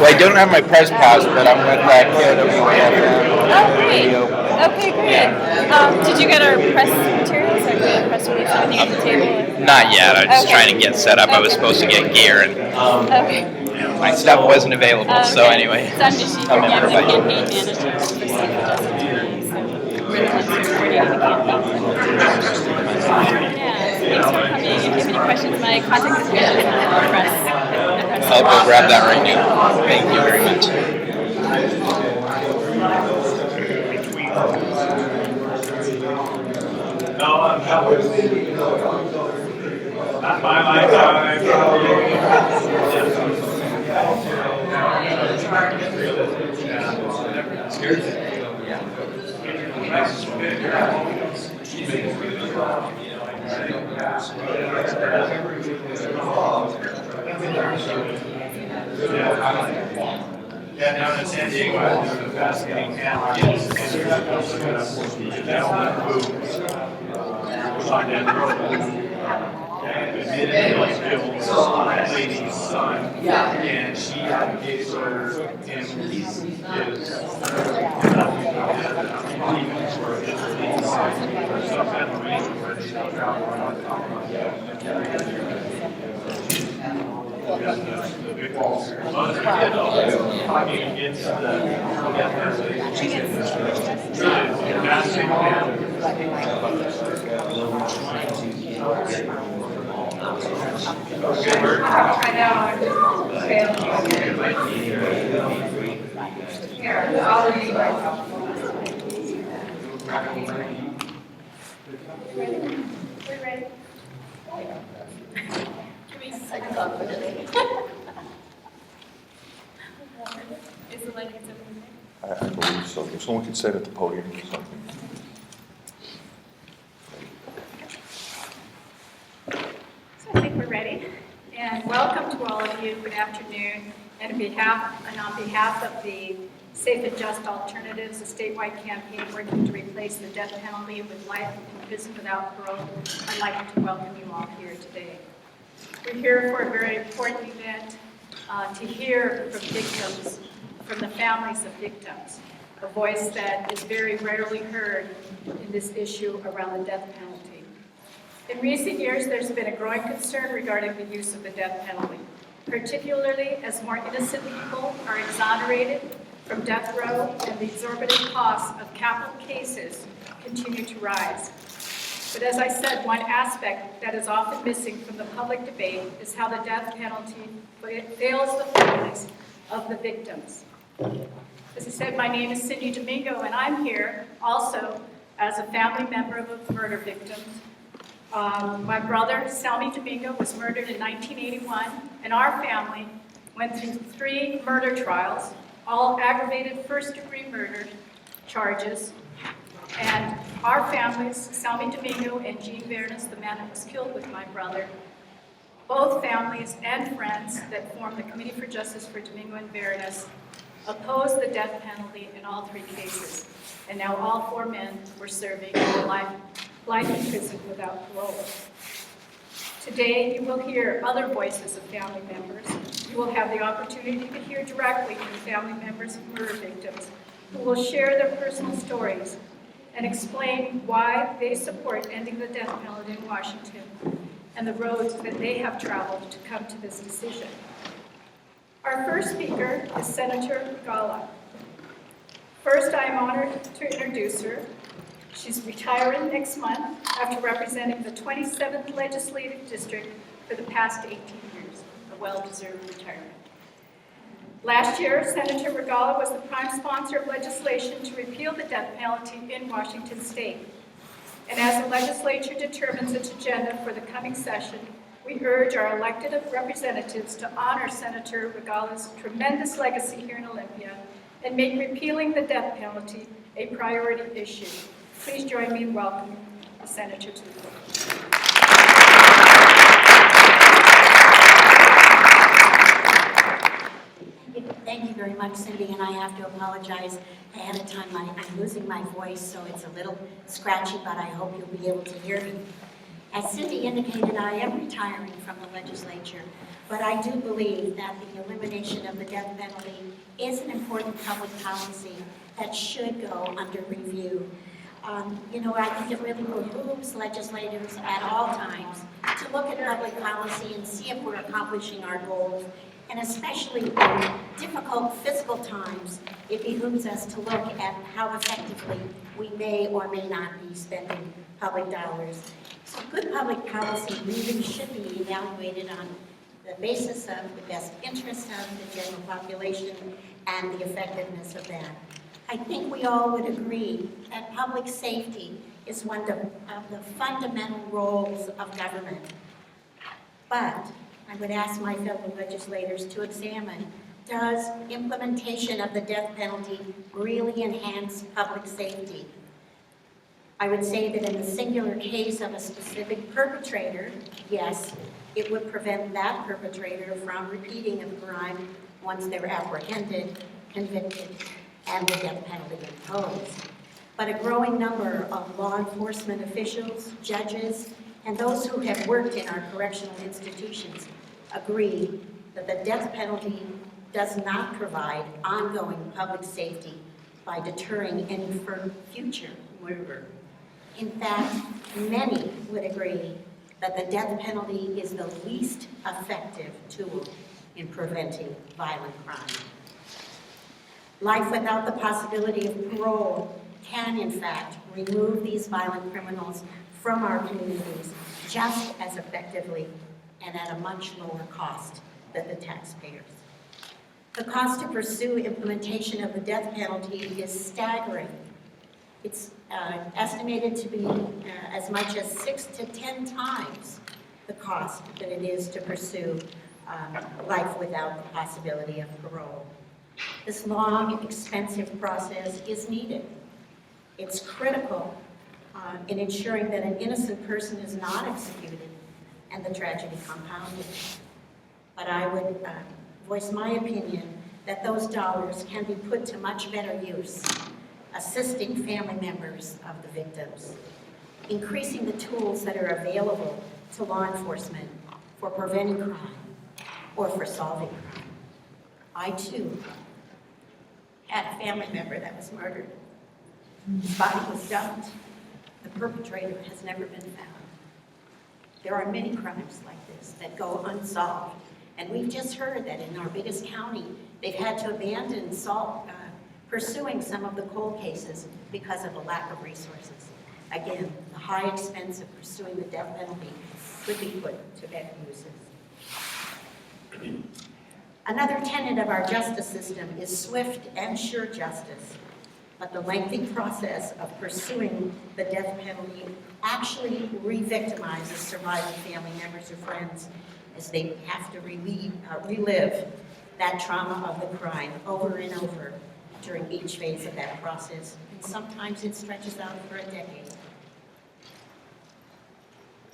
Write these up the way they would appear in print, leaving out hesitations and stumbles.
Well, I don't have my press pass, but I'm with KOWF. Oh, great. Okay, great. Did you get our press materials? Or the press release, everything at the table? Not yet. I'm just trying to get set up. I was supposed to get gear, and my stuff wasn't available. So anyway, so I'm just the campaign manager for SafeAndJustAlternatives. So we're the ones coordinating the campaign. Thanks for coming. If you have any questions, my contact information is in the press. I'll go grab that right now. Thank you very much. Not my lifetime. Yeah, down in San Diego, I was doing a fascinating camp. Kids, and there's also going to be a gentleman who was on that road. Admitted was killed that lady's son, and she advocates for him his the big balls. Talking against I believe so. If someone could sit at the podium or something. So I think we're ready. And welcome to all of you. Good afternoon. And on behalf of the Safe and Just Alternatives, a statewide campaign working to replace the death penalty with life in prison without parole, I'd like to welcome you all here today. We're here for a very important event to hear from victims, from the families of victims, a voice that is very rarely heard in this issue around the death penalty. In recent years, there's been a growing concern regarding the use of the death penalty. particularly as more innocent people are exonerated from death row and the exorbitant costs of capital cases continue to rise. But as I said, one aspect that is often missing from the public debate is how the death penalty fails the families of the victims. As I said, my name is Cindy Domingo, and I'm here also as a family member of a murder victim. My brother, Salmi Domingo, was murdered in 1981, and our family went through 3 murder trials, all aggravated first-degree murder charges. And our families, Salmi Domingo and Jean Vernas, the man that was killed with my brother, both families and friends that formed the Committee for Justice for Domingo and Vernas, opposed the death penalty in all 3 cases. And now all 4 men were serving life in prison without parole. Today, you will hear other voices of family members. You will have the opportunity to hear directly from family members of murder victims who will share their personal stories and explain why they support ending the death penalty in Washington and the roads that they have traveled to come to this decision. Our first speaker is Senator Regala. First, I am honored to introduce her. She's retiring next month after representing the 27th Legislative District for the past 18 years, a well-deserved retirement. Last year, Senator Regala was the prime sponsor of legislation to repeal the death penalty in Washington state. And as the legislature determines its agenda for the coming session, we urge our elected representatives to honor Senator Regala's tremendous legacy here in Olympia and make repealing the death penalty a priority issue. Please join me in welcoming the Senator to the floor. Thank you very much, Cindy, and I have to apologize ahead of time. I'm losing my voice, so it's a little scratchy, but I hope you'll be able to hear me. As Cindy indicated, I am retiring from the legislature, but I do believe that the elimination of the death penalty is an important public policy that should go under review. I think it really behooves legislators at all times to look at public policy and see if we're accomplishing our goals. And especially in difficult fiscal times, it behooves us to look at how effectively we may or may not be spending public dollars. So good public policy really should be evaluated on the basis of the best interest of the general population and the effectiveness of that. I think we all would agree that public safety is one of the fundamental roles of government. But I would ask my fellow legislators to examine, does implementation of the death penalty really enhance public safety? I would say that in the singular case of a specific perpetrator, yes, it would prevent that perpetrator from repeating a crime once they're apprehended, convicted, and the death penalty imposed. But a growing number of law enforcement officials, judges, and those who have worked in our correctional institutions agree that the death penalty does not provide ongoing public safety by deterring any future murder. In fact, many would agree that the death penalty is the least effective tool in preventing violent crime. Life without the possibility of parole can, in fact, remove these violent criminals from our communities just as effectively and at a much lower cost than the taxpayers. The cost to pursue implementation of the death penalty is staggering. It's estimated to be as much as 6 to 10 times the cost that it is to pursue life without the possibility of parole. This long, expensive process is needed. It's critical in ensuring that an innocent person is not executed and the tragedy compounded. But I would voice my opinion that those dollars can be put to much better use, assisting family members of the victims, increasing the tools that are available to law enforcement for preventing crime or for solving crime. I, too, had a family member that was murdered. His body was dumped. The perpetrator has never been found. There are many crimes like this that go unsolved, And we've just heard that in our biggest county, they've had to abandon pursuing some of the cold cases because of a lack of resources. Again, the high expense of pursuing the death penalty could be put to bad uses. Another tenet of our justice system is swift and sure justice. But the lengthy process of pursuing the death penalty actually re-victimizes surviving family members or friends as they have to relive that trauma of the crime over and over during each phase of that process. And sometimes it stretches out for a decade.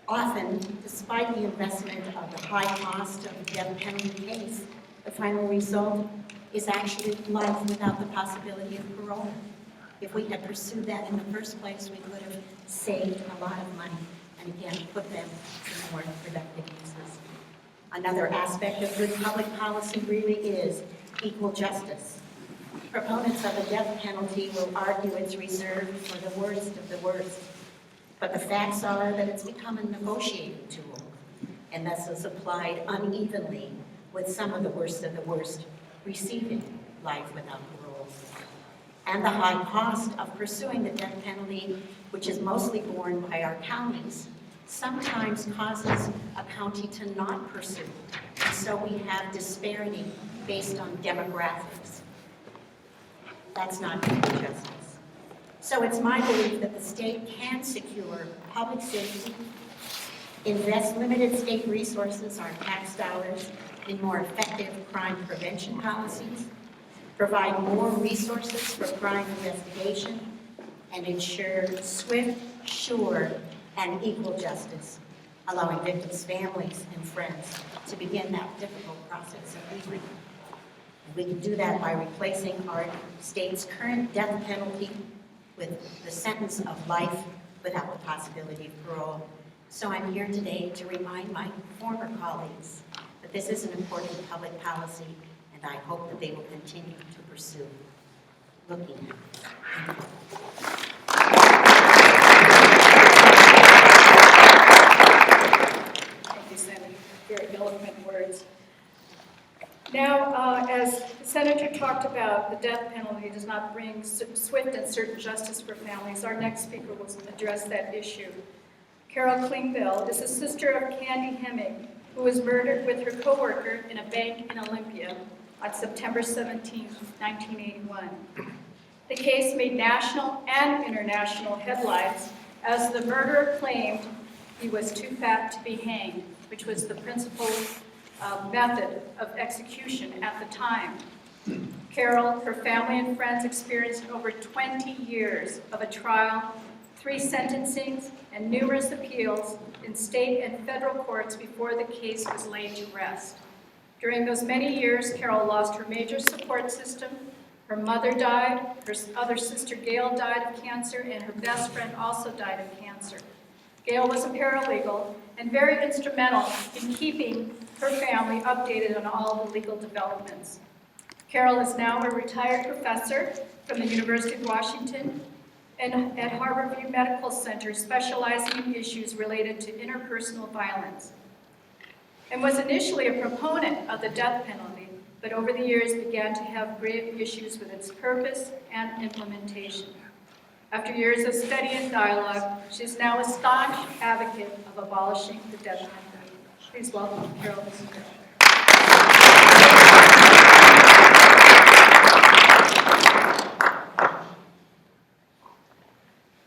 Often, despite the investment of the high cost of the death penalty case, the final result is actually life without the possibility of parole. If we had pursued that in the first place, we could have saved a lot of money and again put them to more productive uses. Another aspect of good public policy really is equal justice. Proponents of the death penalty will argue it's reserved for the worst of the worst, but the facts are that it's become a negotiating tool and thus is applied unevenly with some of the worst receiving life without parole. And the high cost of pursuing the death penalty, which is mostly borne by our counties, sometimes causes a county to not pursue. And so we have disparity based on demographics. That's not equal justice. So it's my belief that the state can secure public safety, invest limited state resources, our tax dollars, in more effective crime prevention policies, provide more resources for crime investigation, and ensure swift, sure, and equal justice, allowing victims' families and friends to begin that difficult process of healing. And we can do that by replacing our state's current death penalty with the sentence of life without the possibility of parole. So I'm here today to remind my former colleagues that this is an important public policy, and I hope that they will continue to pursue looking at it. Thank you, Senator. Very eloquent words. Now, as the Senator talked about, the death penalty does not bring swift and certain justice for families. Our next speaker will address that issue. Carol Klingbeil is the sister of Candy Hemming, who was murdered with her co-worker in a bank in Olympia on September 17, 1981. The case made national and international headlines as the murderer claimed he was too fat to be hanged, which was the principal method of execution at the time. Carol, her family and friends experienced over 20 years of a trial, 3 sentencings, and numerous appeals in state and federal courts before the case was laid to rest. During those many years, Carol lost her major support system. Her mother died, her other sister Gail died of cancer, and her best friend also died of cancer. Gail was a paralegal and very instrumental in keeping her family updated on all the legal developments. Carol is now a retired professor from the University of Washington and at Harborview Medical Center, specializing in issues related to interpersonal violence, and was initially a proponent of the death penalty, but over the years began to have grave issues with its purpose and implementation. After years of study and dialogue, she is now a staunch advocate of abolishing the death penalty. Please welcome Carol Litster.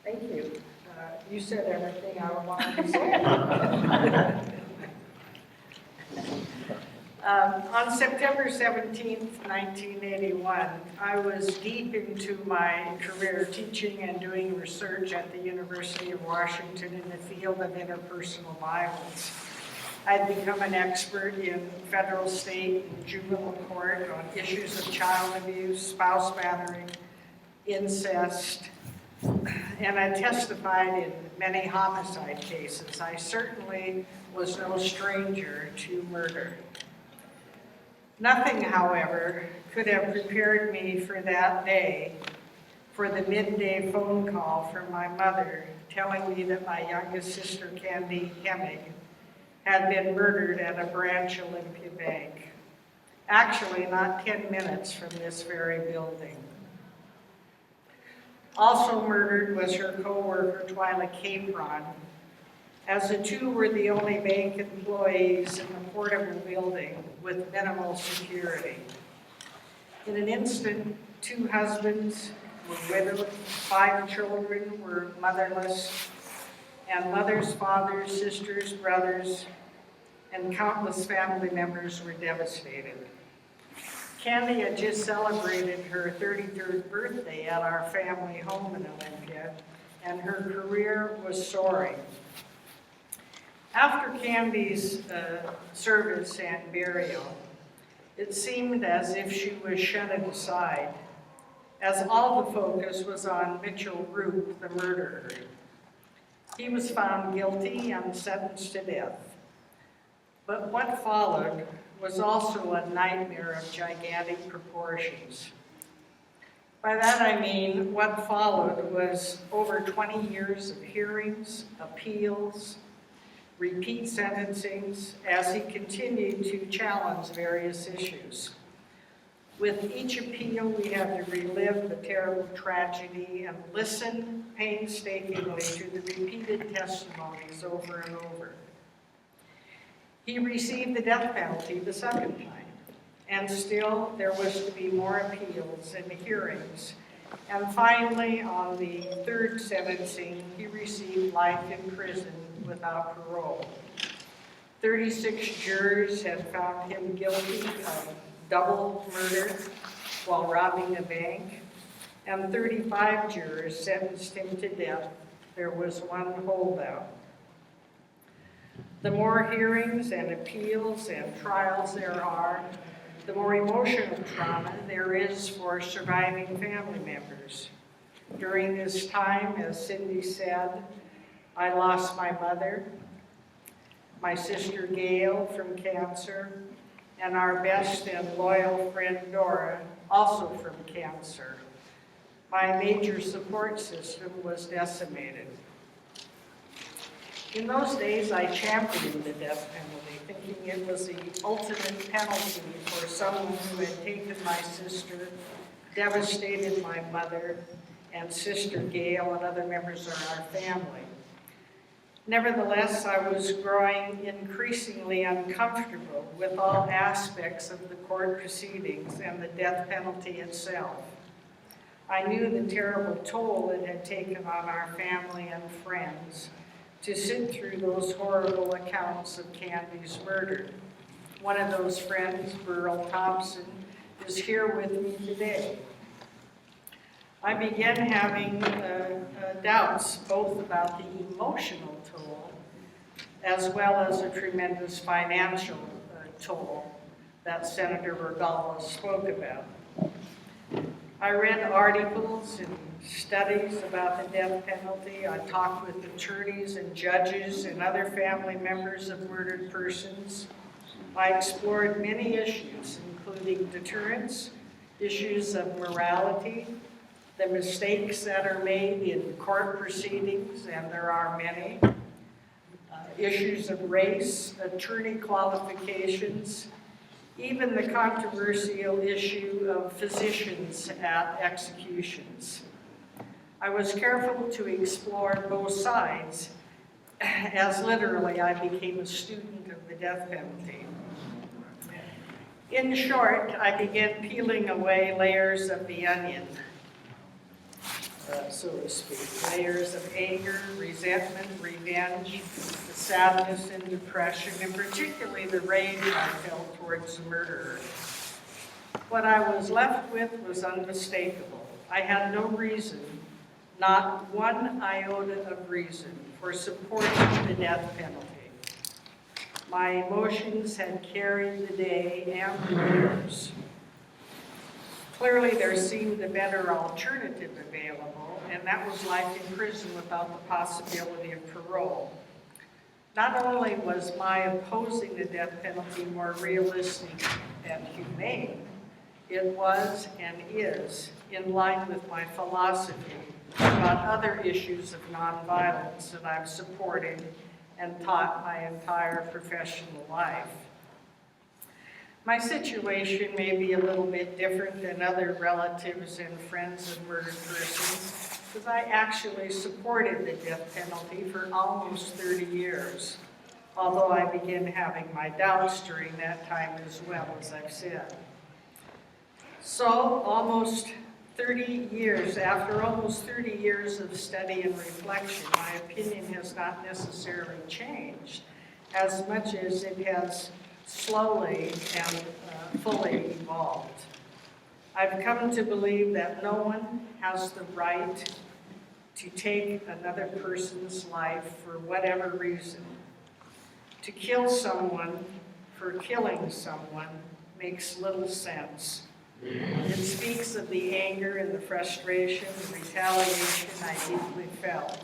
Thank you. You said everything I wanted to say. On September 17th, 1981, I was deep into my career teaching and doing research at the University of Washington in the field of interpersonal violence. I'd become an expert in federal, state, and juvenile court on issues of child abuse, spouse battering, incest, and I testified in many homicide cases. I certainly was no stranger to murder. Nothing, however, could have prepared me for that day, for the midday phone call from my mother telling me that my youngest sister, Candy Hemming, had been murdered at a branch Olympia bank. Actually, not 10 minutes from this very building. Also murdered was her co-worker, Twyla Capron, as the two were the only bank employees in the portable building with minimal security. In an instant, 2 husbands were widowed, 5 children were motherless, and mothers, fathers, sisters, brothers, and countless family members were devastated. Candy had just celebrated her 33rd birthday at our family home in Olympia, and her career was soaring. After Candy's service and burial, it seemed as if she was shunted aside, as all the focus was on Mitchell Root, the murderer. He was found guilty and sentenced to death. But what followed was also a nightmare of gigantic proportions. By that I mean what followed was over 20 years of hearings, appeals, repeat sentencings as he continued to challenge various issues. With each appeal, we had to relive the terrible tragedy and listen painstakingly to the repeated testimonies over and over. He received the death penalty the second time, and still there was to be more appeals and hearings. And finally, on the third sentencing, he received life in prison without parole. 36 jurors had found him guilty of double murder while robbing a bank, and 35 jurors sentenced him to death. There was one holdout. The more hearings and appeals and trials there are, the more emotional trauma there is for surviving family members. During this time, as Cindy said, I lost my mother, my sister Gail from cancer, and our best and loyal friend Dora, also from cancer. My major support system was decimated. In those days, I championed the death penalty, thinking it was the ultimate penalty for someone who had taken my sister, devastated my mother, and sister Gail and other members of our family. Nevertheless, I was growing increasingly uncomfortable with all aspects of the court proceedings and the death penalty itself. I knew the terrible toll it had taken on our family and friends to sit through those horrible accounts of Candy's murder. One of those friends, Burl Thompson, is here with me today. I began having doubts both about the emotional toll as well as a tremendous financial toll that Senator Regalis spoke about. I read articles and studies about the death penalty. I talked with attorneys and judges and other family members of murdered persons. I explored many issues, including deterrence, issues of morality, the mistakes that are made in court proceedings, and there are many, issues of race, attorney qualifications, even the controversial issue of physicians at executions. I was careful to explore both sides, as literally I became a student of the death penalty. In short, I began peeling away layers of the onion, so to speak, layers of anger, resentment, revenge, the sadness and depression, and particularly the rage I felt towards the murderer. What I was left with was unmistakable. I had no reason, not one iota of reason, for supporting the death penalty. My emotions had carried the day and the years. Clearly, there seemed a better alternative available, and that was life in prison without the possibility of parole. Not only was my opposing the death penalty more realistic and humane, it was and is in line with my philosophy about other issues of nonviolence that I've supported and taught my entire professional life. My situation may be a little bit different than other relatives and friends of murdered persons, because I actually supported the death penalty for almost 30 years, although I began having my doubts during that time as well, as I've said. So after almost 30 years of study and reflection, my opinion has not necessarily changed as much as it has slowly and fully evolved. I've come to believe that no one has the right to take another person's life for whatever reason. To kill someone for killing someone makes little sense. It speaks of the anger and the frustration and retaliation I deeply felt.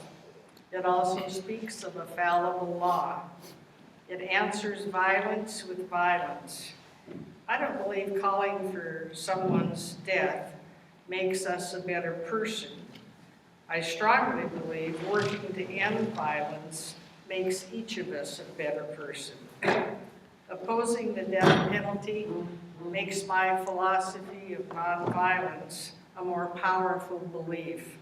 It also speaks of a fallible law. It answers violence with violence. I don't believe calling for someone's death makes us a better person. I strongly believe working to end violence makes each of us a better person. Opposing the death penalty makes my philosophy of nonviolence a more powerful belief.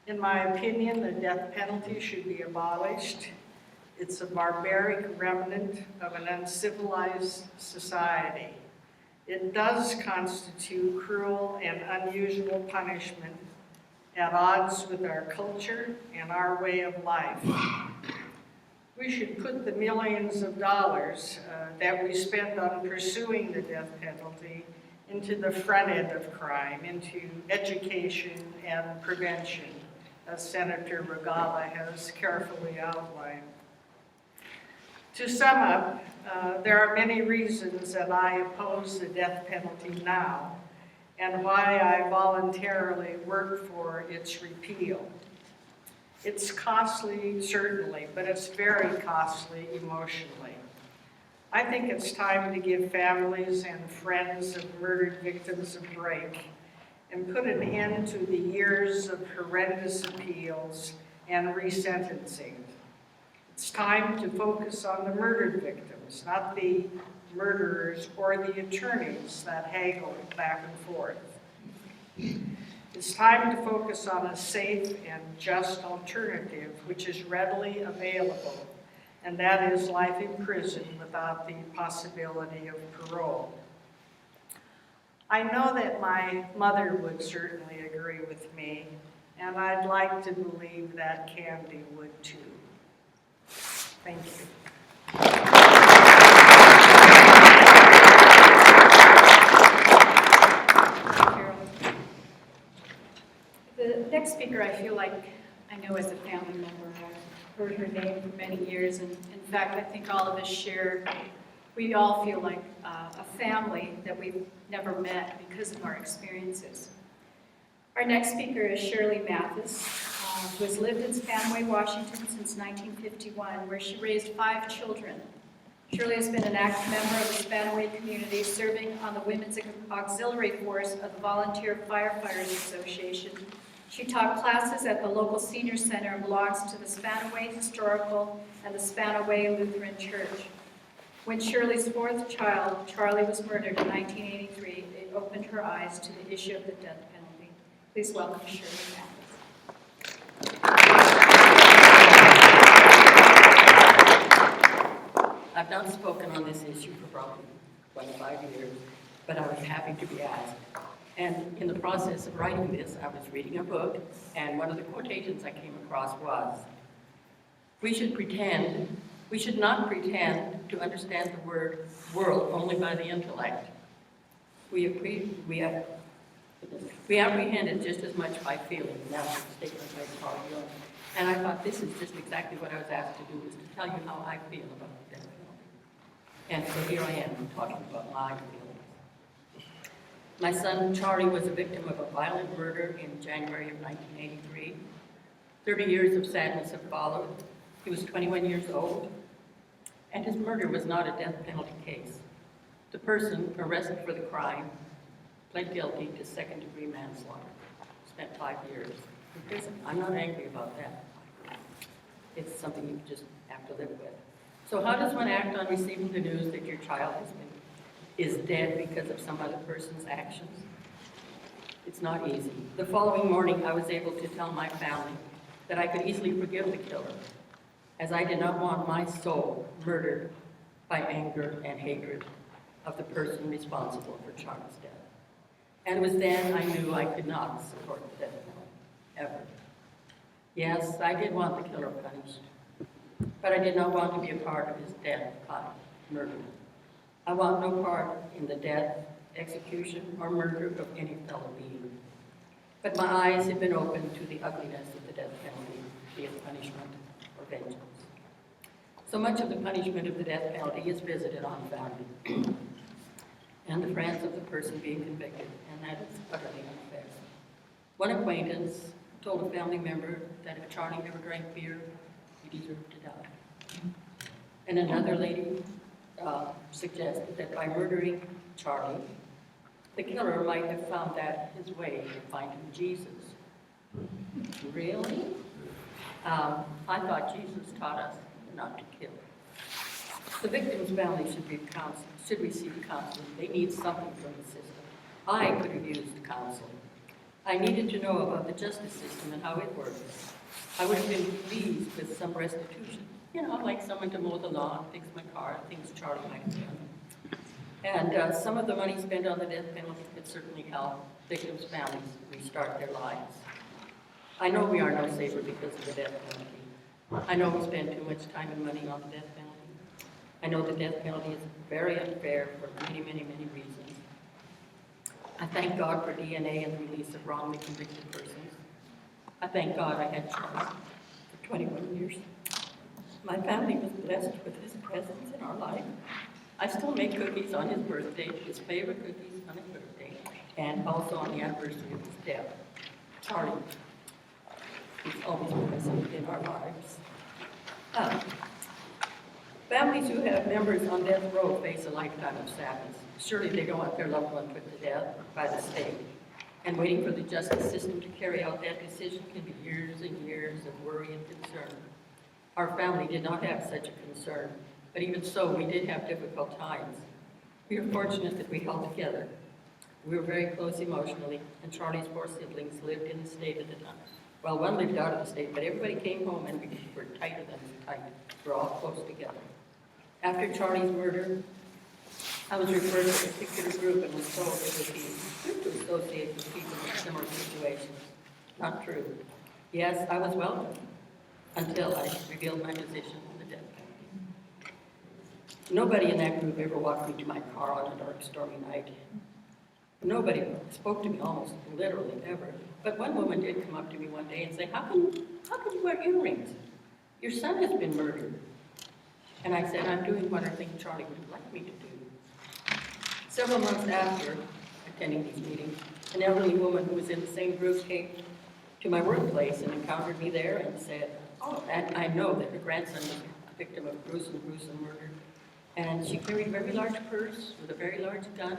In my opinion, the death penalty should be abolished. It's a barbaric remnant of an uncivilized society. It does constitute cruel and unusual punishment at odds with our culture and our way of life. We should put the millions of dollars that we spend on pursuing the death penalty into the front end of crime, into education and prevention, as Senator Regala has carefully outlined. To sum up, there are many reasons that I oppose the death penalty now, and why I voluntarily work for its repeal. It's costly, certainly, but it's very costly emotionally. I think it's time to give families and friends of murdered victims a break and put an end to the years of horrendous appeals and resentencing. It's time to focus on the murdered victims, not the murderers or the attorneys that haggle back and forth. It's time to focus on a safe and just alternative which is readily available, and that is life in prison without the possibility of parole. I know that my mother would certainly agree with me, and I'd like to believe that Candy would too. Thank you. The next speaker, I feel like I know as a family member. I've heard her name for many years, and in fact, I think all of us share, we all feel like a family that we've never met because of our experiences. Our next speaker is Shirley Mathis, who has lived in Spanaway, Washington since 1951, where she raised 5 children. Shirley has been an active member of the Spanaway community, serving on the Women's Auxiliary Force of the Volunteer Firefighters Association. She taught classes at the local senior center and belongs to the Spanaway Historical and the Spanaway Lutheran Church. When Shirley's 4th child, Charlie, was murdered in 1983, it opened her eyes to the issue of the death penalty. Please welcome Shirley Mathis. I've not spoken on this issue for probably 25 years, but I was happy to be asked. And in the process of writing this, I was reading a book, and one of the quotations I came across was, we should not pretend to understand the word world only by the intellect. We apprehend it just as much by feeling. And that's a statement by Carl Jung. And I thought this is just exactly what I was asked to do, was to tell you how I feel about the death penalty. And so here I am talking about my feelings. My son Charlie was a victim of a violent murder in January of 1983. 30 years of sadness have followed. He was 21 years old, and his murder was not a death penalty case. The person arrested for the crime pled guilty to second-degree manslaughter, spent 5 years in prison. I'm not angry about that. It's something you just have to live with. So how does one act on receiving the news that your child is dead because of some other person's actions? It's not easy. The following morning, I was able to tell my family that I could easily forgive the killer, as I did not want my soul murdered by anger and hatred of the person responsible for Charlie's death. And it was then I knew I could not support the death penalty, ever. Yes, I did want the killer punished, but I did not want to be a part of his death by murder. I want no part in the death, execution, or murder of any fellow being. But my eyes have been opened to the ugliness of the death penalty, be it punishment or vengeance. So much of the punishment of the death penalty is visited on family and the friends of the person being convicted, and that is utterly unfair. One acquaintance told a family member that if Charlie never drank beer, he deserved to die. And another lady suggested that by murdering Charlie, the killer might have found that his way to finding Jesus. Really? I thought Jesus taught us not to kill. The victim's family should receive counseling. They need something from the system. I could have used counsel. I needed to know about the justice system and how it works. I would have been pleased with some restitution. You know, like someone to mow the lawn, fix my car, things Charlie might have done. And some of the money spent on the death penalty could certainly help victims' families restart their lives. I know we are no safer because of the death penalty. I know we spend too much time and money on the death penalty. I know the death penalty is very unfair for many, many, many reasons. I thank God for DNA and the release of wrongly convicted persons. I thank God I had Charlie for 21 years. My family was blessed with his presence in our life. I still make cookies on his birthday, his favorite cookies on his birthday, and also on the anniversary of his death. Charlie is always present in our lives. Families who have members on death row face a lifetime of sadness. Surely they don't want their loved one put to death by the state. And waiting for the justice system to carry out that decision can be years and years of worry and concern. Our family did not have such a concern, but even so, we did have difficult times. We were fortunate that we held together. We were very close emotionally, and Charlie's 4 siblings lived in the state at the time. Well, one lived out of the state, but everybody came home and we were tighter than tight. We were all close together. After Charlie's murder, I was referred to a particular group and was told it would be good to associate with people in similar situations. Not true. Yes, I was welcome until I revealed my position on the death penalty. Nobody in that group ever walked me to my car on a dark, stormy night. Nobody spoke to me almost literally ever. But one woman did come up to me one day and say, how can you wear earrings? Your son has been murdered. And I said, I'm doing what I think Charlie would like me to do. Several months after attending these meetings, an elderly woman who was in the same group came to my workplace and encountered me there and said, oh, and I know that her grandson was a victim of gruesome murder. And she carried a very large purse with a very large gun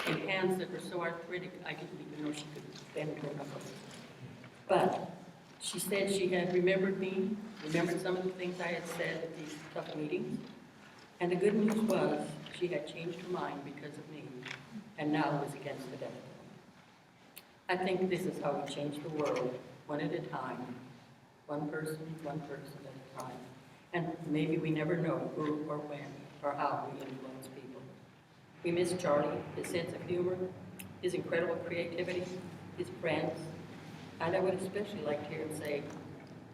in hands that were so arthritic I didn't even know she could bend her knuckles. But she said she had remembered me, remembered some of the things I had said at these tough meetings. And the good news was she had changed her mind because of me, and now was against the death penalty. I think this is how we change the world, one at a time, one person at a time. And maybe we never know who or when or how we influence people. We miss Charlie, his sense of humor, his incredible creativity, his friends, and I would especially like to hear him say,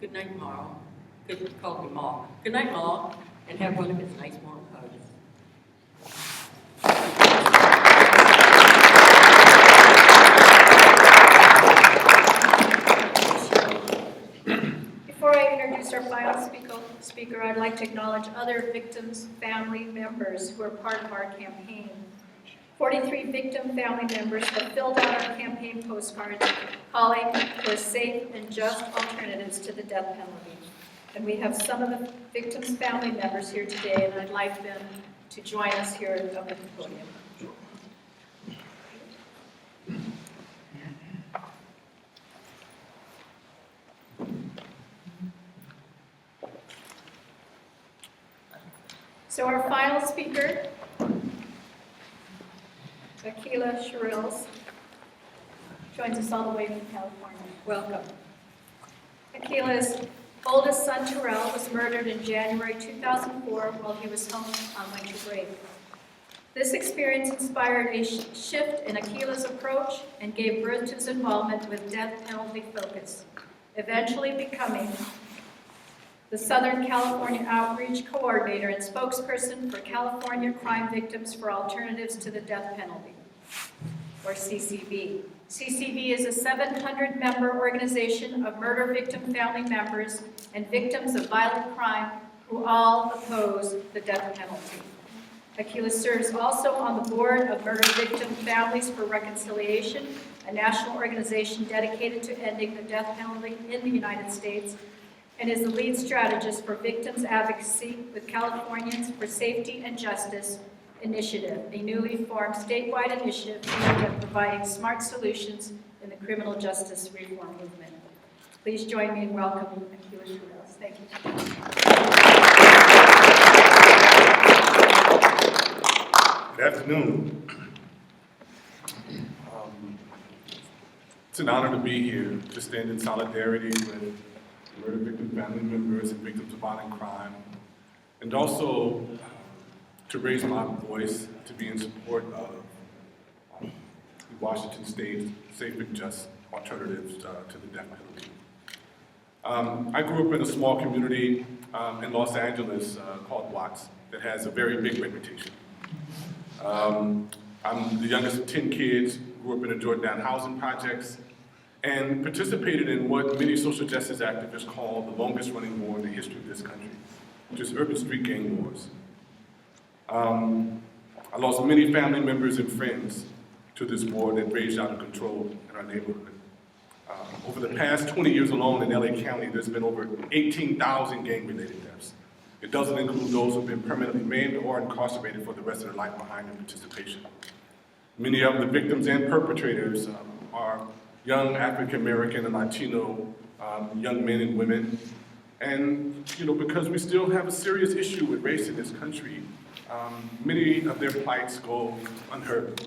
good night, Ma. He called me Ma. Good night, Ma, and have one of his nice warm hugs. Before I introduce our final speaker, I'd like to acknowledge other victims' family members who are part of our campaign. 43 victim family members have filled out our campaign postcards calling for safe and just alternatives to the death penalty. And we have some of the victims' family members here today, and I'd like them to join us here up at the podium. So our final speaker, Akila Shirills, joins us all the way from California. Welcome. Akila's oldest son, Terrell, was murdered in January 2004 while he was home on winter break. This experience inspired a shift in Akila's approach and gave birth to his involvement with death penalty focus, eventually becoming the Southern California Outreach Coordinator and spokesperson for California Crime Victims for Alternatives to the Death Penalty, or CCV. CCV is a 700-member organization of murder victim family members and victims of violent crime who all oppose the death penalty. Akila serves also on the board of Murder Victim Families for Reconciliation, a national organization dedicated to ending the death penalty in the United States, and is the lead strategist for victims advocacy with Californians for Safety and Justice Initiative, a newly formed statewide initiative aimed at providing smart solutions in the criminal justice reform movement. Please join me in welcoming Akila Shirills. Thank you. Good afternoon. It's an honor to be here to stand in solidarity with murder victim family members and victims of violent crime, and also to raise my voice to be in support of the Washington State Safe and Just Alternatives to the death penalty. I grew up in a small community in Los Angeles called Watts that has a very big reputation. I'm the youngest of 10 kids, grew up in the Jordan housing projects, and participated in what many social justice activists call the longest running war in the history of this country, which is urban street gang wars. I lost many family members and friends to this war that raged out of control in our neighborhood. Over the past 20 years alone in LA County, there's been over 18,000 gang-related deaths. It doesn't include those who have been permanently maimed or incarcerated for the rest of their life behind their participation. Many of the victims and perpetrators are young African American and Latino young men and women. And because we still have a serious issue with race in this country, many of their plights go unheard.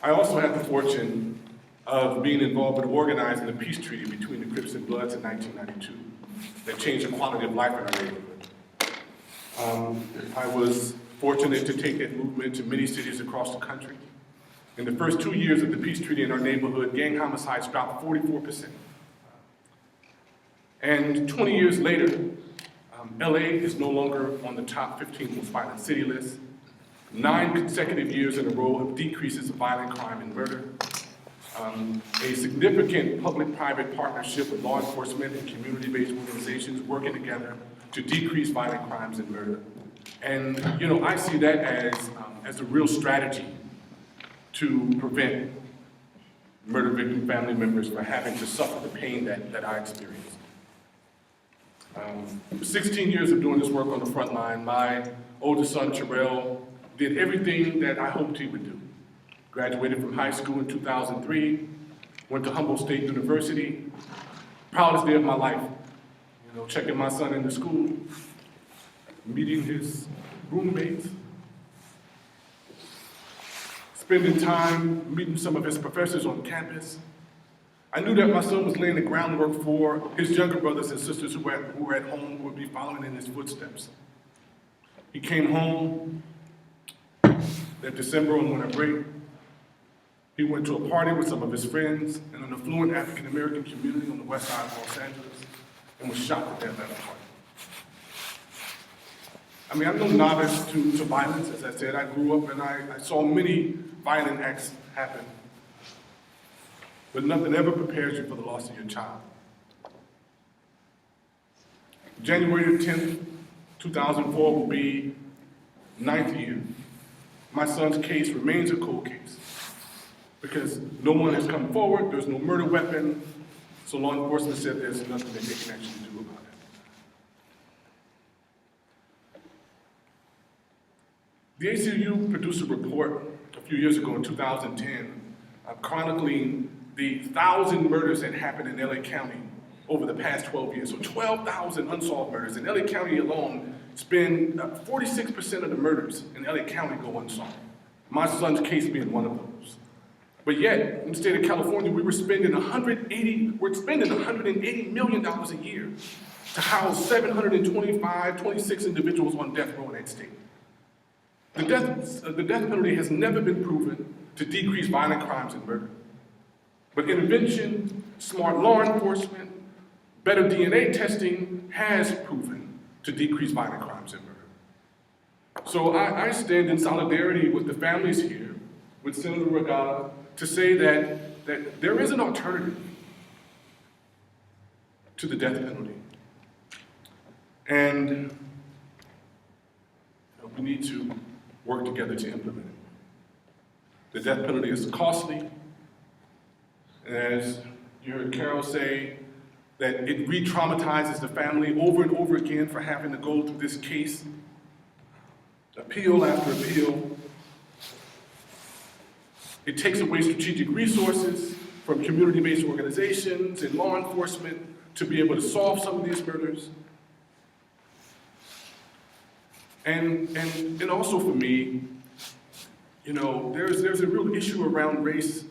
I also had the fortune of being involved in organizing the peace treaty between the Crips and Bloods in 1992 that changed the quality of life in our neighborhood. I was fortunate to take that movement to many cities across the country. In the first 2 years of the peace treaty in our neighborhood, gang homicides dropped 44%. And 20 years later, LA is no longer on the top 15 most violent city list. 9 consecutive years in a row of decreases of violent crime and murder. A significant public-private partnership with law enforcement and community-based organizations working together to decrease violent crimes and murder. And I see that as a real strategy to prevent murder victim family members from having to suffer the pain that I experienced. 16 years of doing this work on the front line, my oldest son, Terrell, did everything that I hoped he would do. Graduated from high school in 2003, went to Humboldt State University, proudest day of my life. Checking my son into school, meeting his roommates, spending time meeting some of his professors on campus. I knew that my son was laying the groundwork for his younger brothers and sisters who were at home, who would be following in his footsteps. He came home that December on winter break. He went to a party with some of his friends in an affluent African-American community on the west side of Los Angeles and was shot to death at a party. I'm no novice to violence. As I said, I grew up and I saw many violent acts happen. But nothing ever prepares you for the loss of your child. January 10th, 2004 will be 9th year. My son's case remains a cold case because no one has come forward, there's no murder weapon, so law enforcement said there's nothing that they can actually do about it. The ACLU produced a report a few years ago in 2010 chronicling the 1,000 murders that happened in LA County over the past 12 years. So 12,000 unsolved murders. In LA County alone, spend 46% of the murders in LA County go unsolved. My son's case being one of those. But yet, in the state of California, we're spending $180 million a year to house 26 individuals on death row in that state. The death penalty has never been proven to decrease violent crimes and murder. But intervention, smart law enforcement, better DNA testing has proven to decrease violent crimes and murder. So I stand in solidarity with the families here, with Senator Regatta, to say that there is an alternative to the death penalty. And we need to work together to implement it. The death penalty is costly. And as you heard Carol say, that it re-traumatizes the family over and over again for having to go through this case, appeal after appeal. It takes away strategic resources from community-based organizations and law enforcement to be able to solve some of these murders. And also for me, there's a real issue around race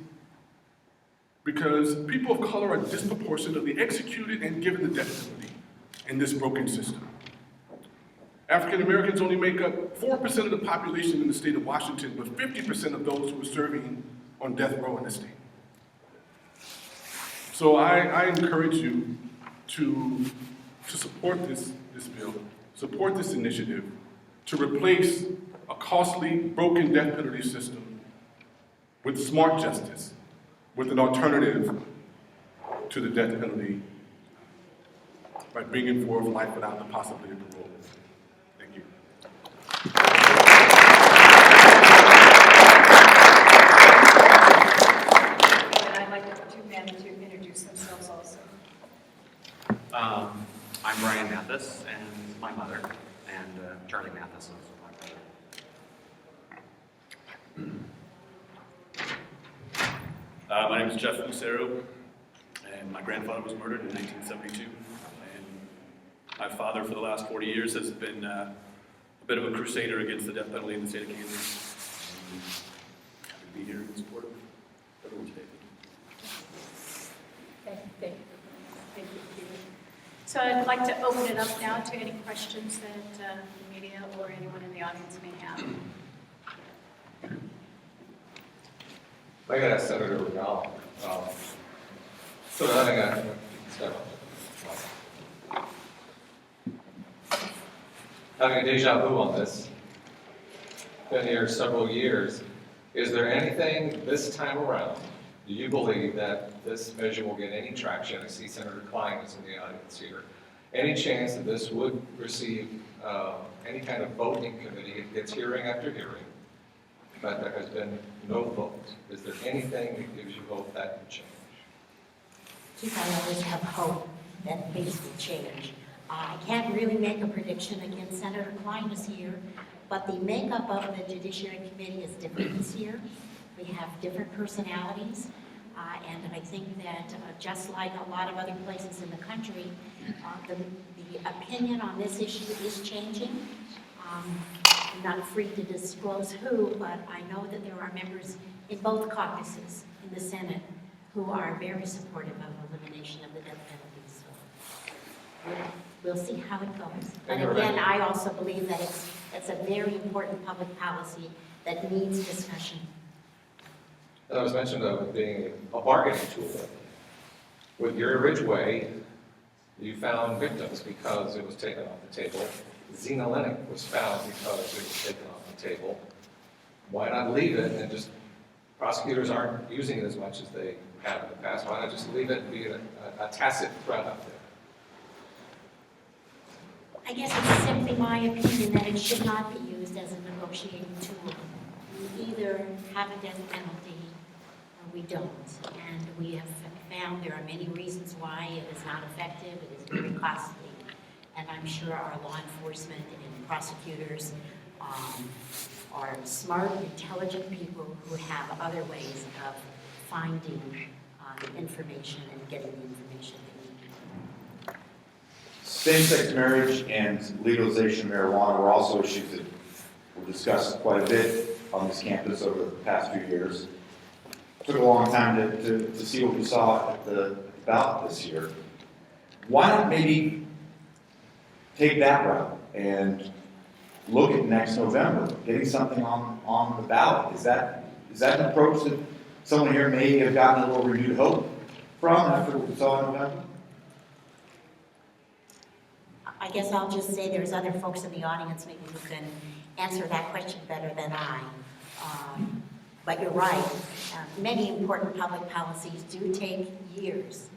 because people of color are disproportionately executed and given the death penalty in this broken system. African Americans only make up 4% of the population in the state of Washington, but 50% of those who are serving on death row in the state. So I encourage you to support this bill, support this initiative, to replace a costly, broken death penalty system with smart justice, with an alternative to the death penalty by bringing forth life without the possibility of parole. Thank you. And I'd like the two men to introduce themselves also. I'm Brian Mathis, and my mother, and Charlie Mathis is my brother. My name is Jeff Lucero, and my grandfather was murdered in 1972. And my father, for the last 40 years, has been a bit of a crusader against the death penalty in the state of Kansas. And happy to be here in support of everyone today. Thank you, Peter. So I'd like to open it up now to any questions that the media or anyone in the audience may have. I got to Senator Regatta. So having a deja vu on this, been here several years, is there anything this time around, do you believe that this measure will get any traction? I see Senator Klein is in the audience here. Any chance that this would receive any kind of voting committee? It gets hearing after hearing, but there has been no vote. Is there anything that gives you hope that will change? I always have hope that things will change. I can't really make a prediction against Senator Klein is here, but the makeup of the Judiciary Committee is different this year. We have different personalities, and I think that just like a lot of other places in the country, the opinion on this issue is changing. I'm not free to disclose who, but I know that there are members in both caucuses in the Senate who are very supportive of elimination of the death penalty. So we'll see how it goes. And again, I also believe that it's a very important public policy that needs discussion. And I was mentioned of it being a bargaining tool. With your Ridgeway, you found victims because it was taken off the table. Xenolenic was found because it was taken off the table. Why not leave it and just, prosecutors aren't using it as much as they have in the past, why not just leave it and be a tacit threat out there? I guess it's simply my opinion that it should not be used as a negotiating tool. We either have a death penalty or we don't. And we have found there are many reasons why it is not effective, it is very costly. And I'm sure our law enforcement and prosecutors are smart, intelligent people who have other ways of finding information and getting the information they need. Same-sex marriage and legalization of marijuana were also issues that were discussed quite a bit on this campus over the past few years. It took a long time to see what we saw at the ballot this year. Why not maybe take that route and look at next November, getting something on the ballot? Is that an approach that someone here may have gotten a little renewed hope from after what we saw in November? I guess I'll just say there's other folks in the audience maybe who can answer that question better than I. But you're right. Many important public policies do take years.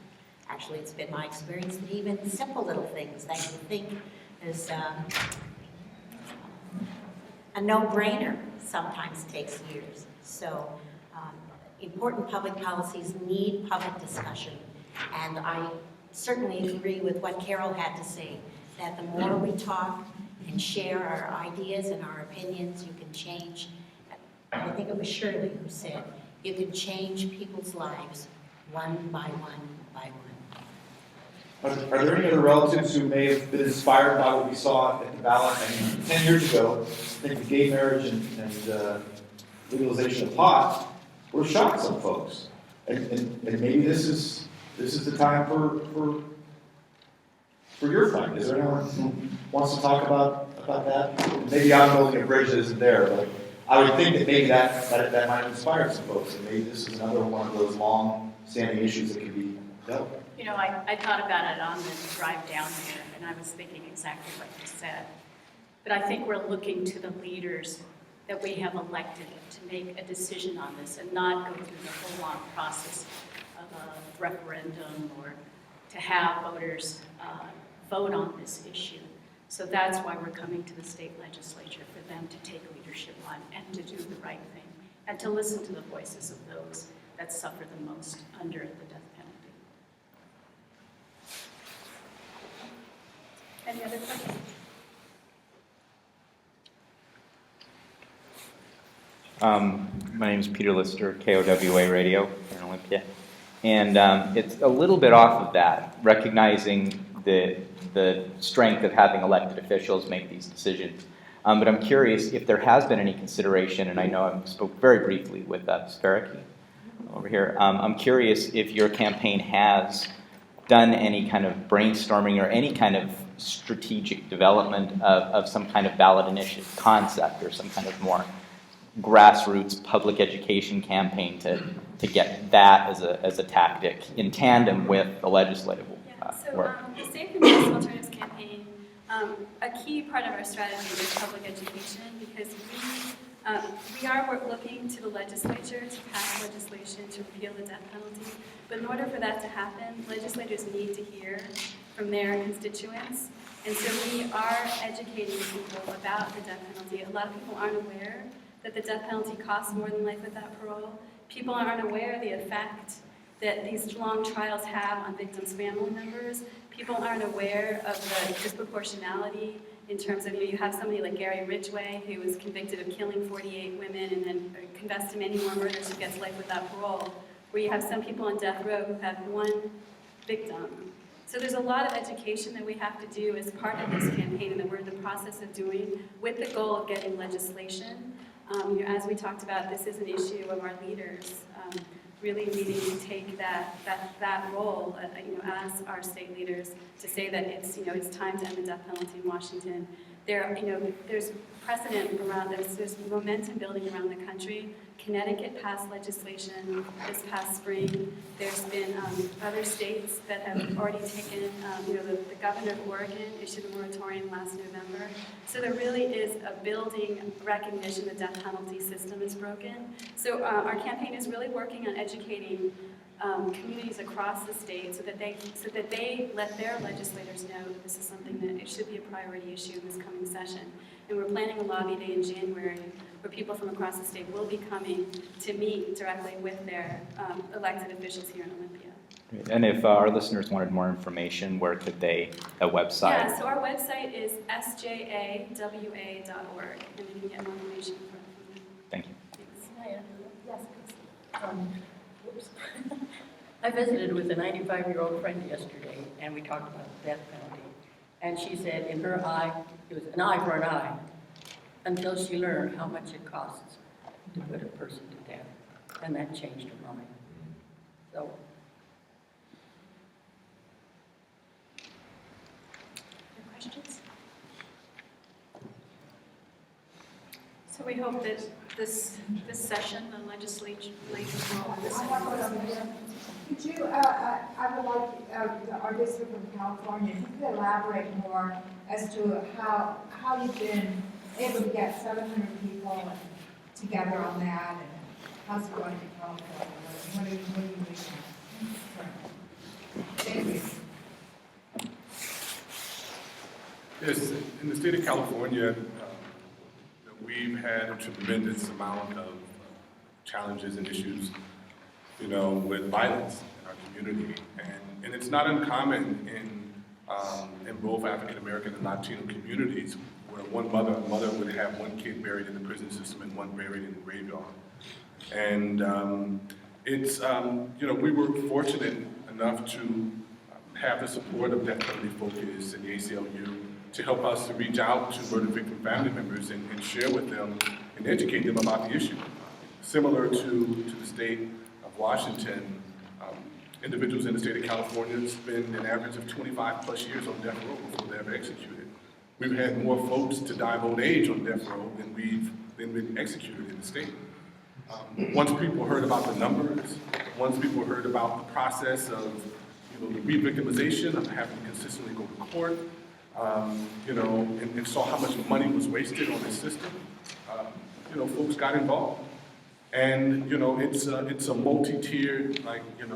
Actually, it's been my experience that even simple little things that you think is a no-brainer sometimes takes years. So important public policies need public discussion. And I certainly agree with what Carol had to say, that the more we talk and share our ideas and our opinions, you can change. I think it was Shirley who said, you can change people's lives one by one by one. Are there any other relatives who may have been inspired by what we saw at the ballot? I mean, 10 years ago, I think the gay marriage and legalization of pot would have shocked some folks. And maybe this is the time for your friend. Is there anyone who wants to talk about that? Maybe I'm building a bridge that isn't there, but I would think that maybe that might inspire some folks, and maybe this is another one of those long-standing issues that can be dealt with. You know, I thought about it on the drive down here, and I was thinking exactly what you said. But I think we're looking to the leaders that we have elected to make a decision on this and not go through the whole long process of a referendum or to have voters vote on this issue. So that's why we're coming to the state legislature, for them to take leadership on and to do the right thing and to listen to the voices of those that suffer the most under the death penalty. Any other questions? My name is Pete Litster, KOWA Radio here in Olympia. And it's a little bit off of that, recognizing the strength of having elected officials make these decisions. But I'm curious if there has been any consideration, and I know I spoke very briefly with Sparaki over here. I'm curious if your campaign has done any kind of brainstorming or any kind of strategic development of some kind of ballot initiative concept or some kind of more grassroots public education campaign to get that as a tactic in tandem with the legislative work. The Safe and Just Alternatives campaign, a key part of our strategy is public education, because we are looking to the legislature to pass legislation to repeal the death penalty. But in order for that to happen, legislators need to hear from their constituents. And so we are educating people about the death penalty. A lot of people aren't aware that the death penalty costs more than life without parole. People aren't aware of the effect that these long trials have on victims' family members. People aren't aware of the disproportionality in terms of, you have somebody like Gary Ridgway, who was convicted of killing 48 women and then confessed to many more murders, who gets life without parole, where you have some people on death row who have one victim. So there's a lot of education that we have to do as part of this campaign, and that we're in the process of doing, with the goal of getting legislation. As we talked about, this is an issue of our leaders really needing to take that role, as our state leaders, to say that it's time to end the death penalty in Washington. There's precedent around this. There's momentum building around the country. Connecticut passed legislation this past spring. There's been other states that have already taken, the governor of Oregon issued a moratorium last November. So there really is a building recognition the death penalty system is broken. So our campaign is really working on educating communities across the state so that they let their legislators know that this is something that it should be a priority issue in this coming session. And we're planning a lobby day in January where people from across the state will be coming to meet directly with their elected officials here in Olympia. Great. And if our listeners wanted more information, where could they, a website? Yeah, so our website is sjawa.org, and you can get more information from there. Thank you. Thanks. Yes, please. I visited with a 95-year-old friend yesterday, and we talked about the death penalty. And she said in her eye, it was an eye for an eye, until she learned how much it costs to put a person to death. And that changed her mind. So. Other questions? So we hope that this session, the legislature will listen. Could you, I would like our district from California, if you could elaborate more as to how you've been able to get 700 people together on that, and how's it going in California? What are you doing? Yes, in the state of California, we've had a tremendous amount of challenges and issues, with violence in our community, and it's not uncommon in both African American and Latino communities where one mother would have one kid buried in the prison system and one buried in the graveyard, and it's we were fortunate enough to have the support of Death Penalty Focus and the ACLU to help us to reach out to murder victim family members and share with them and educate them about the issue. Similar to the state of Washington, individuals in the state of California spend an average of 25 plus years on death row before they're ever executed. We've had more folks to die of old age on death row than been executed in the state. Once people heard about the numbers, once people heard about the process of the re-victimization, of having to consistently go to court, and saw how much money was wasted on this system, folks got involved. And, it's a multi-tiered,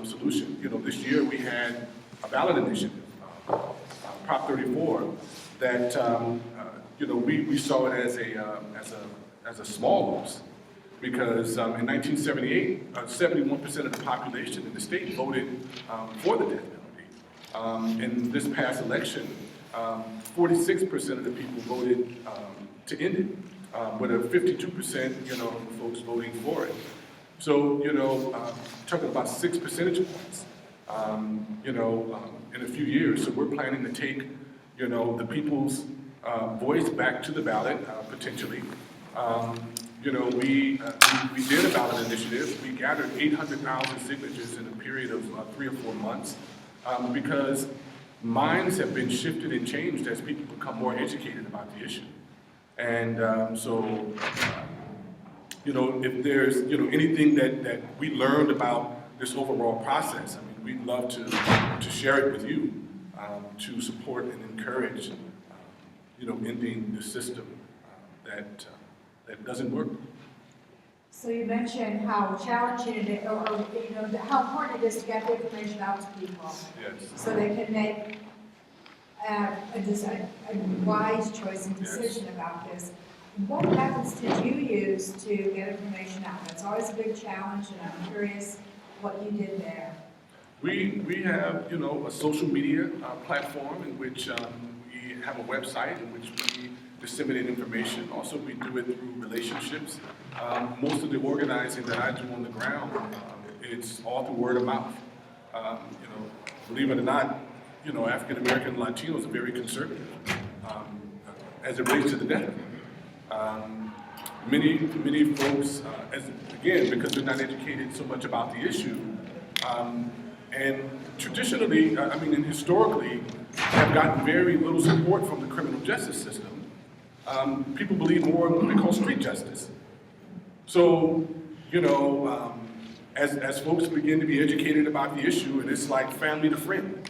solution. This year we had a ballot initiative, Prop 34, that, we saw it as a small loss, because in 1978, 71% of the population in the state voted for the death penalty. In this past election, 46% of the people voted to end it, with a 52% folks voting for it. So talking about 6 percentage points, in a few years. So we're planning to take the people's voice back to the ballot potentially. We did a ballot initiative. We gathered 800,000 signatures in a period of 3 or 4 months because minds have been shifted and changed as people become more educated about the issue. And if there's, anything that we learned about this overall process, we'd love to share it with you, to support and encourage, ending the system that doesn't work. So you mentioned how challenging it is, or how important it is to get the information out to people. Yes. So they can make a wise choice and decision about this. What methods did you use to get information out? That's always a big challenge, and I'm curious what you did there. We have, a social media platform in which we have a website in which we disseminate information. Also, we do it through relationships. Most of the organizing that I do on the ground, it's all through word of mouth. Believe it or not, African American Latinos are very conservative as it relates to the death. Many folks, because they're not educated so much about the issue, and traditionally, and historically, have gotten very little support from the criminal justice system. People believe more in what we call street justice. So, as folks begin to be educated about the issue, and it's like family to friend.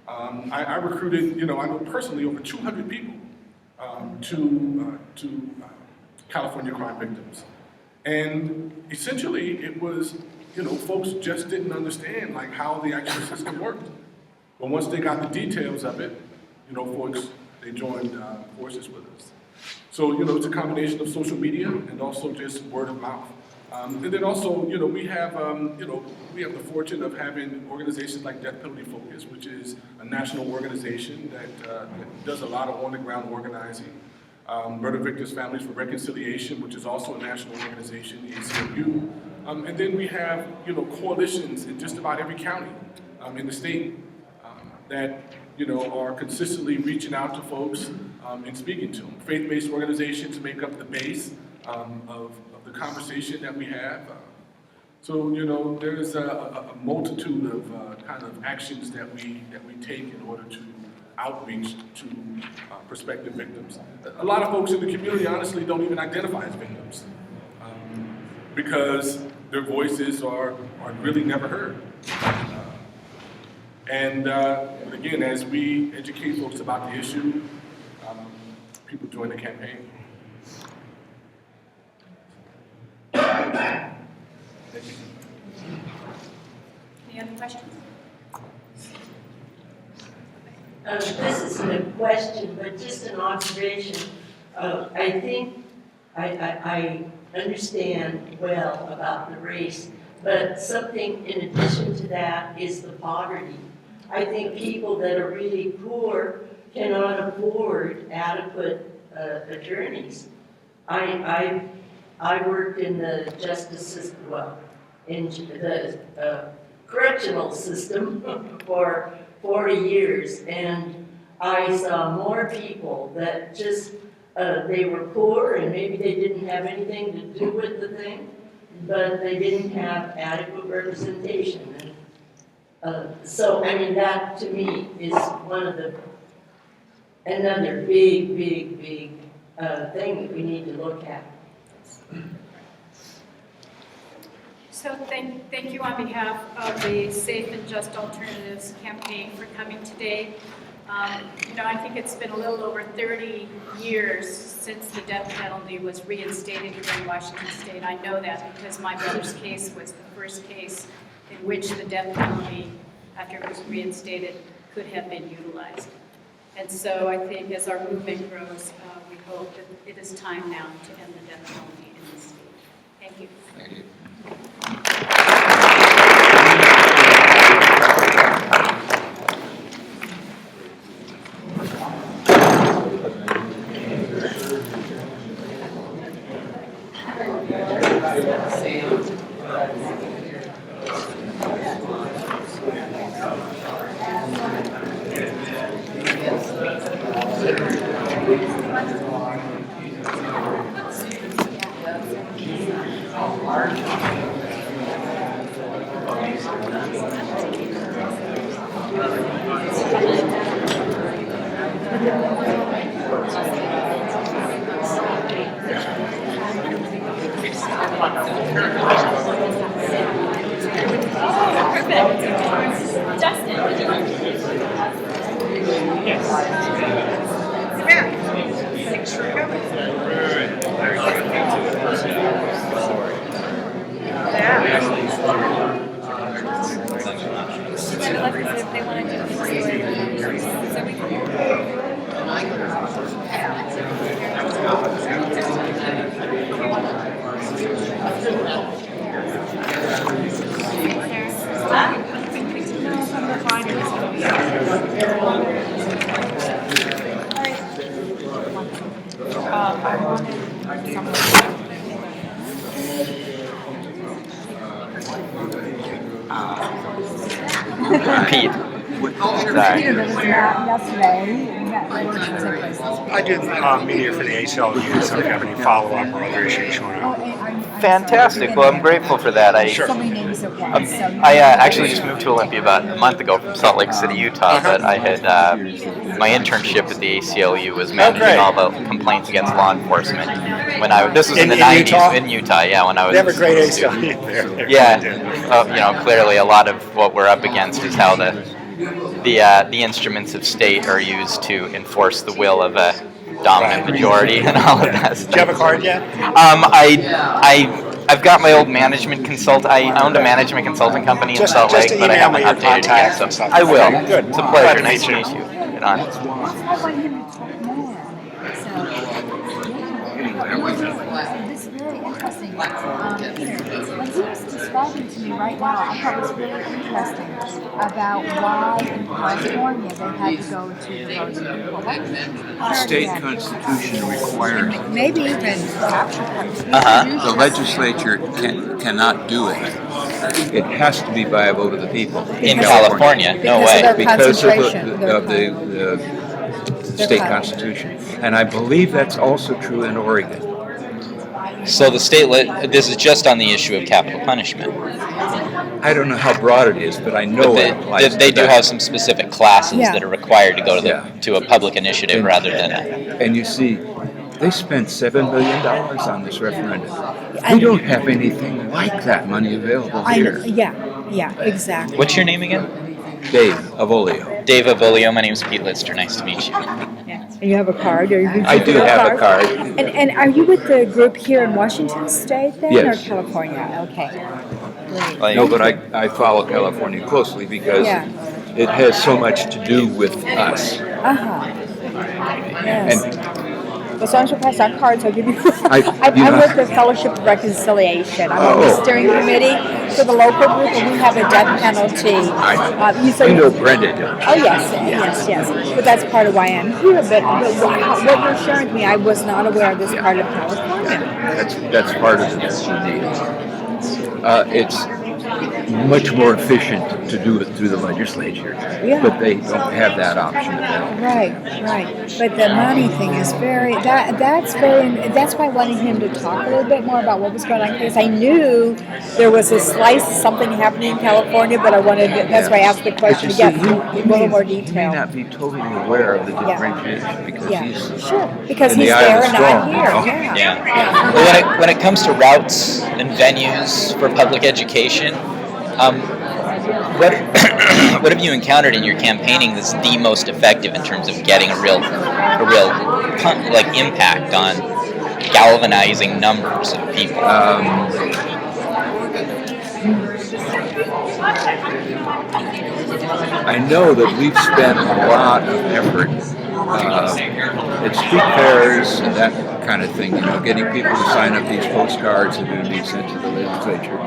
I recruited, I know personally over 200 people to California crime victims. And essentially it was, folks just didn't understand how the actual system worked. But once they got the details of it, folks, they joined forces with us. So, it's a combination of social media and also just word of mouth. And then also, we have the fortune of having organizations like Death Penalty Focus, which is a national organization that does a lot of on-the-ground organizing. Murder Victims Families for Reconciliation, which is also a national organization, the ACLU. And then we have, coalitions in just about every county in the state that, are consistently reaching out to folks and speaking to them. Faith-based organizations make up the base of the conversation that we have. So, there's a multitude of kind of actions that we take in order to outreach to prospective victims. A lot of folks in the community honestly don't even identify as victims because their voices are really never heard. But again, as we educate folks about the issue, people join the campaign. Any other questions? This isn't a question, but just an observation. I think I understand well about the race, but something in addition to that is the poverty. I think people that are really poor cannot afford adequate attorneys. I worked in the justice system, well, in the correctional system for 40 years, and I saw more people that just, they were poor and maybe they didn't have anything to do with the thing, but they didn't have adequate representation. So, I mean, that to me is one of another big thing that we need to look at. So thank you on behalf of the Safe and Just Alternatives campaign for coming today. I think it's been a little over 30 years since the death penalty was reinstated here in Washington State. I know that because my brother's case was the first case in which the death penalty, after it was reinstated, could have been utilized. And so I think as our movement grows, we hope that it is time now to end the death penalty in this state. Thank you. Thank you. Pete. I did media for the ACLU, so if you have any follow-up or other issues you want to... Fantastic. Well, I'm grateful for that. I actually just moved to Olympia about a month ago from Salt Lake City, Utah, but I had my internship at the ACLU was managing all the complaints against law enforcement. This was in the 90s Utah? In Utah, yeah, when I was. They have a great ACLU there. Yeah, clearly a lot of what we're up against is how the instruments of state are used to enforce the will of a dominant majority and all of that stuff. Do you have a card yet? I've got my old management consult. I owned a management consulting company in Salt Lake, but I haven't updated it yet, so I will. Good. It's a pleasure. Nice to meet you. Get on. This is really interesting. What he was describing to me right now, I thought was really interesting about why in California they had to go to the voting people. The state constitution requires maybe even the legislature cannot do it. It has to be by a vote of the people. In California, no way. Because of concentration, the state constitution. And I believe that's also true in Oregon. So the this is just on the issue of capital punishment. I don't know how broad it is, but I know it applies they to do that. have some specific classes Yeah. that are required to go to to a public initiative rather than a... And you see, they spent $7 billion on this referendum. We don't have anything like that money available here. Yeah, exactly. What's your name again? Dave Avolio. Dave Avolio. My name is Pete Litster. Nice to meet you. And you have a card? Or I do have a card. And are you with the group here in Washington State then? Yes. Or California? Okay. Great. No, but I follow California closely because it has so much to do with us. Yes. Well, so I'm supposed to pass out cards. I'll give you. I work with Fellowship of Reconciliation. I'm on the steering committee for the local group, and we have a death penalty. I know Brenda does. Oh yes. But that's part of why I'm here. But what you're sharing with me, I was not aware of this part of California. That's part of the deal. It's much more efficient to do it through the legislature, but they don't have that option available. Right. But the money thing is that's why I wanted him to talk a little bit more about what was going on, because I knew there was a slice of something happening in California, but that's why I asked the question to get a little more detail. He may not be totally aware of the differentiation because because he's there and I'm here. Well, when it comes to routes and venues for public education, what have you encountered in your campaigning that's the most effective in terms of getting a real impact on galvanizing numbers of people? I know that we've spent a lot of effort at street fairs and that kind of thing, getting people to sign up these postcards that are going to be sent to the legislature.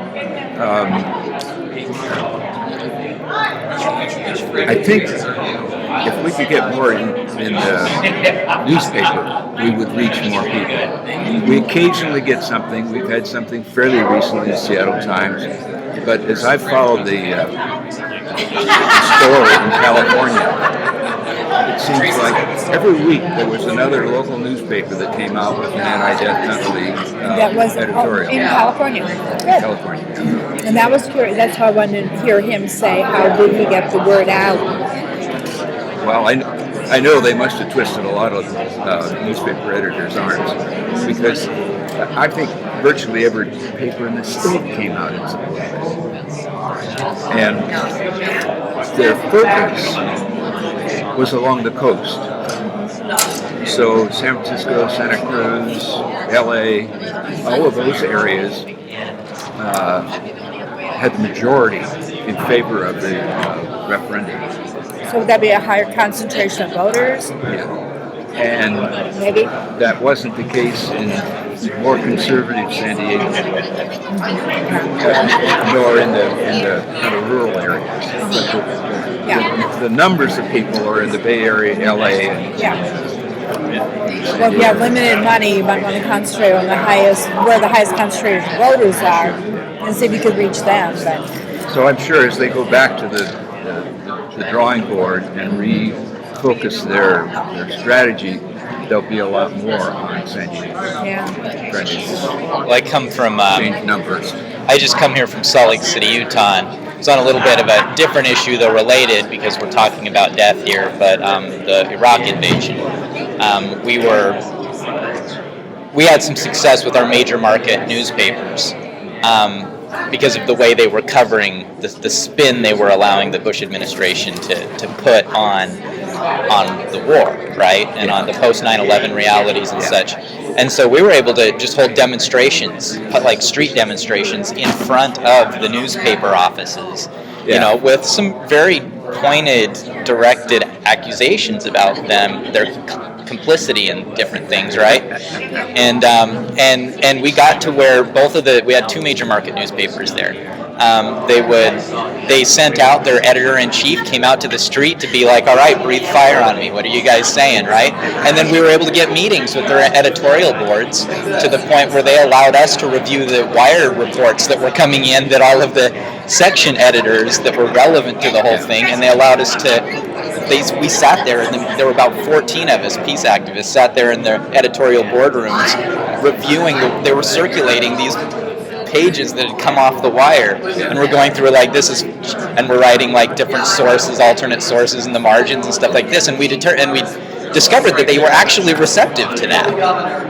I think if we could get more in the newspaper, we would reach more people. We occasionally get something. We've had something fairly recently in the Seattle Times. But as I've followed the story in California, it seems like every week there was another local newspaper that came out with an anti-death penalty editorial. In California. Good. California. And that was curious. That's how I wanted to hear him say, how did he get the word out? Well, I know they must have twisted a lot of newspaper editors' arms, because I think virtually every paper in the state came out in support of it. And their focus was along the coast. So San Francisco, Santa Cruz, LA, all of those areas had the majority in favor of the referendum. So would that be a higher concentration of voters? Yeah. And maybe that wasn't the case in more conservative San Diego, nor in the kind of rural areas. The numbers of people are in the Bay Area, LA, and well, if you have limited money, you might want to concentrate on where the highest concentration of voters are, and see if you could reach them. But so I'm sure as they go back to the drawing board and refocus their strategy, there'll be a lot more on San Diego. Well, I come from change numbers. I just come here from Salt Lake City, Utah. And it's on a little bit of a different issue, though related, because we're talking about death here. But the Iraq invasion, we had some success with our major market newspapers. Because of the way they were covering the spin they were allowing the Bush administration to put on the war, right, and on the post 9/11 realities and such. And so we were able to just hold demonstrations, like street demonstrations, in front of the newspaper offices, with some very pointed, directed accusations about their complicity in different things, right? And we got to where we had two major market newspapers there, they sent out their editor-in-chief, came out to the street to be like, all right, breathe fire on me. What are you guys saying, right? And then we were able to get meetings with their editorial boards to the point where they allowed us to review the wire reports that were coming in, that all of the section editors that were relevant to the whole thing, and they allowed us to. We sat there, and there were about 14 of us, peace activists, sat there in their editorial boardrooms reviewing. They were circulating these pages that had come off the wire, and we're going through like this is, and we're writing like different sources, alternate sources in the margins and stuff like this, and we discovered that they were actually receptive to that,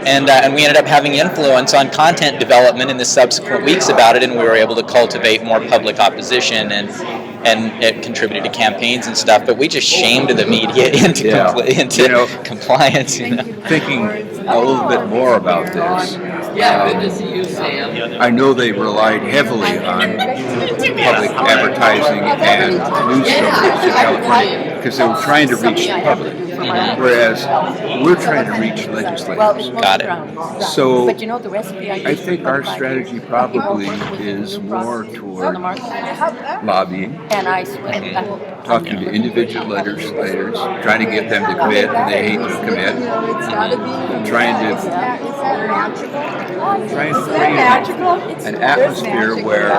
and we ended up having influence on content development in the subsequent weeks about it, and we were able to cultivate more public opposition, and it contributed to campaigns and stuff. But we just shamed the media into compliance. Thinking a little bit more about this. Good to see you, Sam. I know they relied heavily on public advertising and news coverage in California because they were trying to reach the public, whereas we're trying to reach legislators. Got it. So I think our strategy probably is more toward lobbying, talking to individual legislators, trying to get them to commit when they hate to commit, trying to create an atmosphere where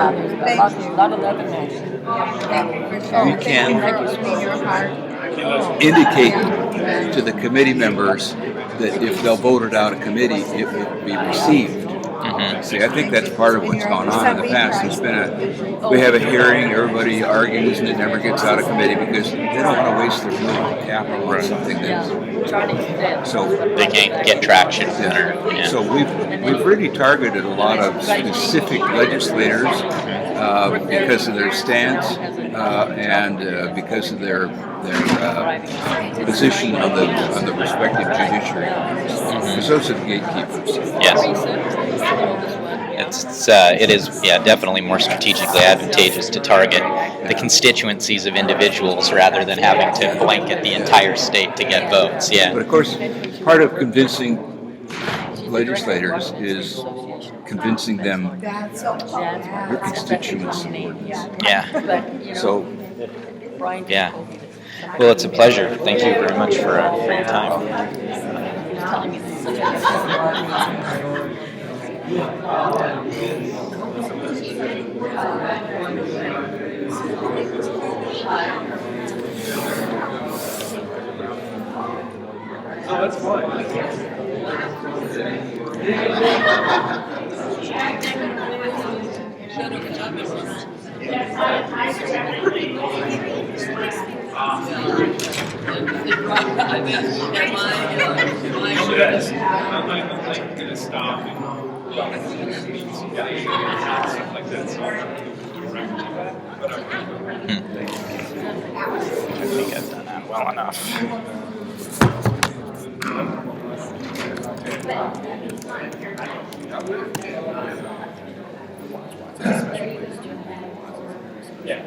we can indicate to the committee members that if they'll vote it out of committee, it will be received. See, I think that's part of what's gone on in the past. We have a hearing, everybody argues, and it never gets out of committee because they don't want to waste their political capital on something so they can't get traction. So we've really targeted a lot of specific legislators because of their stance and because of their position on the respective judiciary. Because those are the gatekeepers. Yes. It is definitely more strategically advantageous to target the constituencies of individuals rather than having to blanket the entire state to get votes. Yeah. But of course, part of convincing legislators is convincing them your constituents support this. Yeah. So. Yeah. Well, it's a pleasure. Thank you very much for your time. Oh, that's fine. I think I've done that well enough. Yeah.